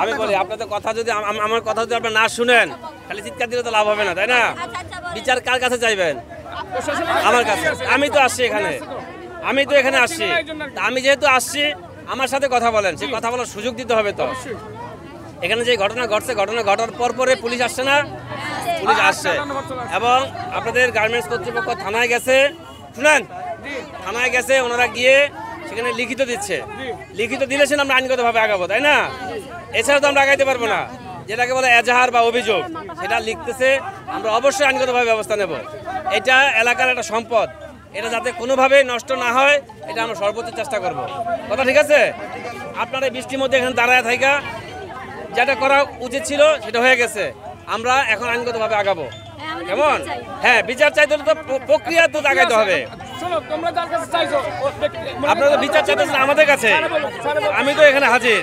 আমি বলি আপনাদের কথা যদি আমার কথা যদি আপনারা না শুনেন খালি চিৎকার দিলে তো লাভ হবে না, তাই না? বিচার কার কাছে চাইবেন? আমার কাছে। আমি তো আসছি এখানে, আমি তো এখানে আসছি। আমি যেহেতু আসছি আমার সাথে কথা বলেন, সেই কথা বলার সুযোগ দিতে হবে তো। এখানে যে ঘটনা ঘটছে, ঘটনা ঘটার পরে পুলিশ আসছে না? পুলিশ আসছে এবং আপনাদের গার্মেন্টস কর্তৃপক্ষ থানায় গেছে। শুনেন, থানায় গেছে, ওনারা গিয়ে সেখানে লিখিত দিচ্ছে। লিখিত দিলে সে আমরা আইনগতভাবে আগাবো, তাই না? এছাড়া তো আমরা আগাইতে পারবো না। যেটাকে বলে এজাহার বা অভিযোগ, সেটা লিখতেছে, আমরা অবশ্যই আইনগতভাবে ব্যবস্থা নেব। এটা এলাকার একটা সম্পদ, এটা যাতে কোনোভাবেই নষ্ট না হয় এটা আমরা সর্বোচ্চ চেষ্টা করব। কথা ঠিক আছে? আপনারা বৃষ্টির মধ্যে এখানে দাঁড়ায় থাকা যেটা করা উচিত ছিল সেটা হয়ে গেছে। আমরা এখন আইনগতভাবে আগাবো, কেমন? হ্যাঁ, বিচার চাইতে হলে তো প্রক্রিয়া তো আগাইতে হবে। আপনারা তো বিচার চাইতেছেন আমাদের কাছে, আমি তো এখানে হাজির।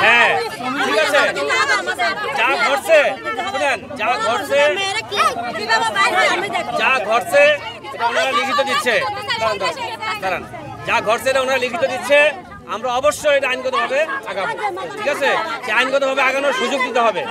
হ্যাঁ, ঠিক আছে, যা ঘটছে শুনেন, যা ঘটছে এটা ওনারা লিখিত দিচ্ছে। দাঁড়ান, যা ঘটছে এটা ওনারা লিখিত দিচ্ছে, আমরা অবশ্যই এটা আইনগতভাবে আগাবো। ঠিক আছে, সে আইনগতভাবে আগানোর সুযোগ দিতে হবে।